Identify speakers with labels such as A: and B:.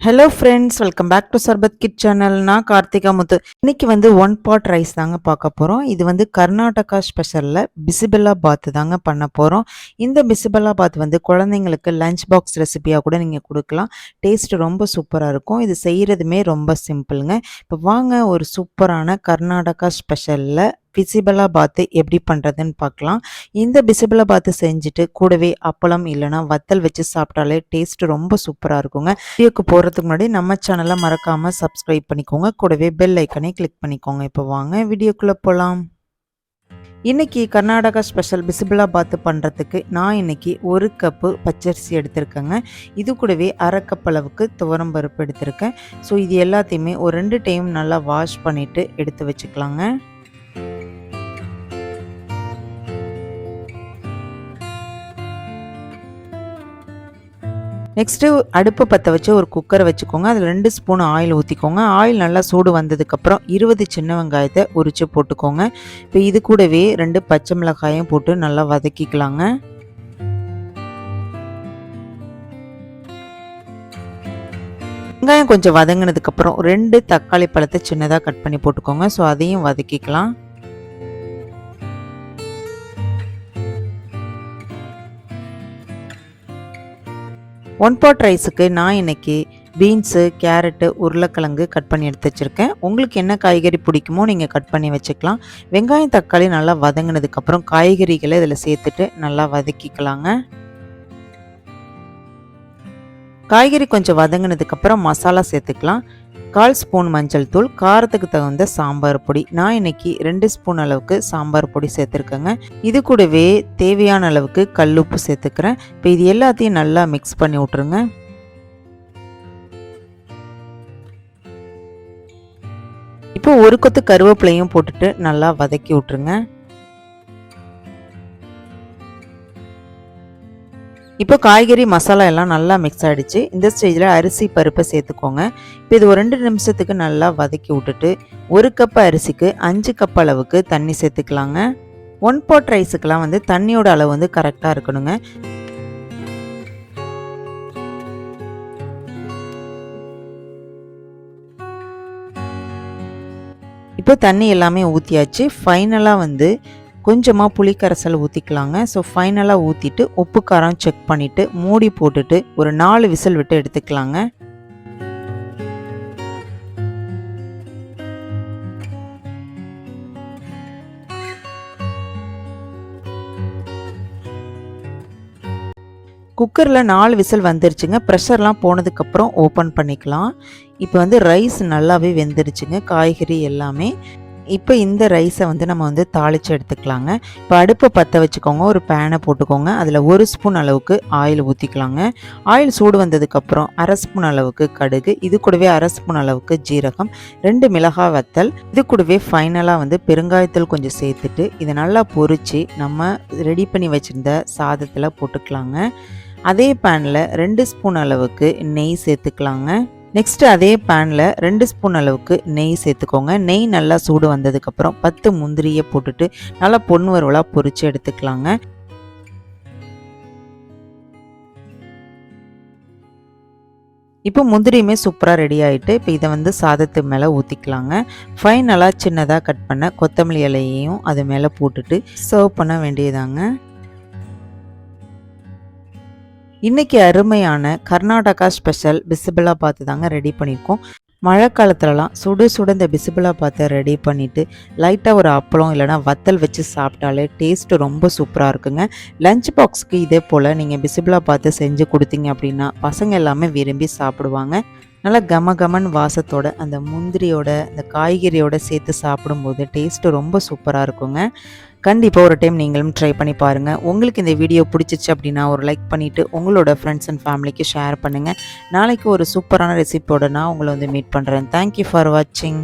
A: Hello friends, welcome back to Sarbath kid channel. நான் கார்த்திகா முத்து. இன்னைக்கு வந்து ஒன் பாட் ரைஸ் தாங்க பார்க்க போகிறோம். இது வந்து கர்நாடகா ஸ்பெஷலில் பிசிபெல்லா பாத் தாங்க பண்ண போகிறோம். இந்த பிசிபெல்லா பாத் வந்து குழந்தைங்களுக்கு லஞ்ச் பாக்ஸ் ரெசிபியாக கூட நீங்கள் கொடுக்கலாம். டேஸ்ட் ரொம்ப சூப்பராக இருக்கும். இது செய்கிறதுமே ரொம்ப சிம்பிளுங்க. இப்போ வாங்க ஒரு சூப்பரான கர்நாடகா ஸ்பெஷலில் பிசிபெல்லா பாத்து எப்படி பண்ணுறதுன்னு பார்க்கலாம். இந்த பிசிபெல்லா பாத்து செஞ்சுட்டு கூடவே அப்பளம் இல்லைனா வத்தல் வச்சு சாப்பிட்டாலே டேஸ்ட் ரொம்ப சூப்பராக இருக்குங்க. வீடியோக்கு போகிறதுக்கு முன்னாடி நம்ம சேனலை மறக்காமல் சப்ஸ்கிரைப் பண்ணிக்கோங்க. கூடவே பெல் ஐக்கனை கிளிக் பண்ணிக்கோங்க. இப்போ வாங்க வீடியோக்குள்ளே போகலாம். இன்றைக்கி கர்நாடகா ஸ்பெஷல் பிசிபெல்லா பாத்து பண்ணுறதுக்கு நான் இன்றைக்கி 1 கப்பு பச்சரிசி எடுத்திருக்கேங்க. இது கூடவே 1/2 கப் அளவுக்கு துவரம்பருப்பு எடுத்திருக்கேன். ஸோ இது எல்லாத்தையுமே ஒரு 2 டைம் நல்லா வாஷ் பண்ணிவிட்டு எடுத்து வச்சுக்கலாங்க. நெக்ஸ்ட்டு அடுப்பு பற்ற வச்சு ஒரு குக்கரை வச்சுக்கோங்க. அதில் 2 ஸ்பூன் ஆயில் ஊற்றிக்கோங்க. ஆயில் நல்லா சூடு வந்ததுக்கப்புறம் 20 சின்ன வெங்காயத்தை உரித்து போட்டுக்கோங்க. இப்போ இது கூடவே 2 பச்சை மிளகாயும் போட்டு நல்லா வதக்கிக்கலாங்க. வெங்காயம் கொஞ்சம் வதங்கினதுக்கப்புறம் 2 தக்காளி பழத்தை சின்னதாக கட் பண்ணி போட்டுக்கோங்க. ஸோ அதையும் வதக்கிக்கலாம். ஒன் பாட் ரைஸுக்கு நான் இன்றைக்கி பீன்ஸு, கேரட்டு, உருளைக்கிழங்கு கட் பண்ணி எடுத்து வச்சுருக்கேன். உங்களுக்கு என்ன காய்கறி பிடிக்குமோ நீங்கள் கட் பண்ணி வச்சுக்கலாம். வெங்காயம் தக்காளி நல்லா வதங்கினதுக்கப்புறம் காய்கறிகளை இதில் சேர்த்துட்டு நல்லா வதக்கிக்கலாங்க. காய்கறி கொஞ்சம் வதங்கினதுக்கப்புறம் மசாலா சேர்த்துக்கலாம். 1/4 ஸ்பூன் மஞ்சள் தூள், காரத்துக்கு தகுந்த சாம்பார் பொடி. நான் இன்னைக்கு 2 ஸ்பூன் அளவுக்கு சாம்பார் பொடி சேர்த்துருக்கேங்க. இது கூடவே தேவையான அளவுக்கு கல்லுப்பு சேர்த்துக்கிறேன். இப்போ இது எல்லாத்தையும் நல்லா மிக்ஸ் பண்ணி விட்ருங்க. இப்போ ஒரு கொத்து கருவேப்பிலையும் போட்டுட்டு நல்லா வதக்கி விட்ருங்க. இப்போ காய்கறி மசாலா எல்லாம் நல்லா மிக்ஸ் ஆகிடுச்சு. இந்த ஸ்டேஜில் அரிசி பருப்பை சேர்த்துக்கோங்க. இப்போ இது ஒரு 2 நிமிஷத்துக்கு நல்லா வதக்கி விட்டுட்டு 1 கப் அரிசிக்கு 5 கப் அளவுக்கு தண்ணி சேர்த்துக்கலாங்க. ஒன் பாட் ரைஸுக்கெல்லாம் வந்து தண்ணியோட அளவு வந்து கரெக்டாக இருக்கணுங்க. இப்போ தண்ணி எல்லாமே ஊற்றியாச்சு. ஃபைனலாக வந்து கொஞ்சமாக புளிக்கரைசல் ஊற்றிக்கலாங்க. ஸோ ஃபைனலாக ஊற்றிட்டு உப்பு காரம் செக் பண்ணிவிட்டு மூடி போட்டுட்டு ஒரு 4 விசில் விட்டு எடுத்துக்கலாங்க. குக்கரில் 4 விசில் வந்துருச்சுங்க. ப்ரெஷர்லாம் போனதுக்கப்புறம் ஓப்பன் பண்ணிக்கலாம். இப்போ வந்து ரைஸ் நல்லாவே வெந்துருச்சுங்க, காய்கறி எல்லாமே. இப்போ இந்த ரைஸை வந்து நம்ம வந்து தாளித்து எடுத்துக்கலாங்க. இப்போ அடுப்பை பற்ற வச்சுக்கோங்க. ஒரு பேனை போட்டுக்கோங்க. அதில் 1 ஸ்பூன் அளவுக்கு ஆயில் ஊற்றிக்கலாங்க. ஆயில் சூடு வந்ததுக்கப்புறம் 1/2 ஸ்பூன் அளவுக்கு கடுகு, இது கூடவே 1/2 ஸ்பூன் அளவுக்கு ஜீரகம், 2 மிளகாய் வத்தல், இது கூடவே ஃபைனலாக வந்து பெருங்காயத்தூள் கொஞ்சம் சேர்த்துட்டு இதை நல்லா பொரித்து நம்ம ரெடி பண்ணி வச்சுருந்த சாதத்தில் போட்டுக்கலாங்க. அதே பேனில் 2 ஸ்பூன் அளவுக்கு நெய் சேர்த்துக்கலாங்க. நெக்ஸ்ட் அதே பேனில் 2 ஸ்பூன் அளவுக்கு நெய் சேர்த்துக்கோங்க. நெய் நல்லா சூடு வந்ததுக்கப்புறம் 10 முந்திரியை போட்டுட்டு நல்லா பொன் வறுவலாக பொரித்து எடுத்துக்கலாங்க. இப்போ முந்திரியுமே சூப்பராக ரெடி ஆகிட்டு இப்போ இதை வந்து சாதத்து மேலே ஊற்றிக்கலாங்க. ஃபைனலாக சின்னதாக கட் பண்ண கொத்தமல்லி இலையையும் அது மேலே போட்டுட்டு சர்வ் பண்ண வேண்டியதாங்க. இன்றைக்கி அருமையான கர்நாடகா ஸ்பெஷல் பிசிபெல்லா பாத்து தாங்க ரெடி பண்ணியிருக்கோம். மழை காலத்துலலாம் சுடு சுட இந்த பிசிபெல்லா பாத்தை ரெடி பண்ணிவிட்டு லைட்டாக ஒரு அப்பளம் இல்லைனா வத்தல் வச்சு சாப்பிட்டாலே டேஸ்ட்டு ரொம்ப சூப்பராக இருக்குங்க. லஞ்ச் பாக்ஸுக்கு இதே போல் நீங்கள் பிசிபெல்லா பாத்து செஞ்சு கொடுத்தீங்க அப்படின்னா பசங்க எல்லாமே விரும்பி சாப்பிடுவாங்க. நல்லா கமகமன் வாசத்தோட அந்த முந்திரியோட அந்த காய்கறியோட சேர்த்து சாப்பிடும்போது டேஸ்ட்டு ரொம்ப சூப்பராக இருக்குங்க. கண்டிப்பாக ஒரு டைம் நீங்களும் ட்ரை பண்ணி பாருங்கள். உங்களுக்கு இந்த வீடியோ பிடிச்சிச்சு அப்படின்னா ஒரு லைக் பண்ணிவிட்டு உங்களோட ஃப்ரெண்ட்ஸ் அண்ட் ஃபேமிலிக்கு ஷேர் பண்ணுங்கள். நாளைக்கு ஒரு சூப்பரான ரெசிபியோட நான் உங்களை வந்து மீட் பண்ணுறேன். தேங்க்யூ ஃபார் வாட்சிங்.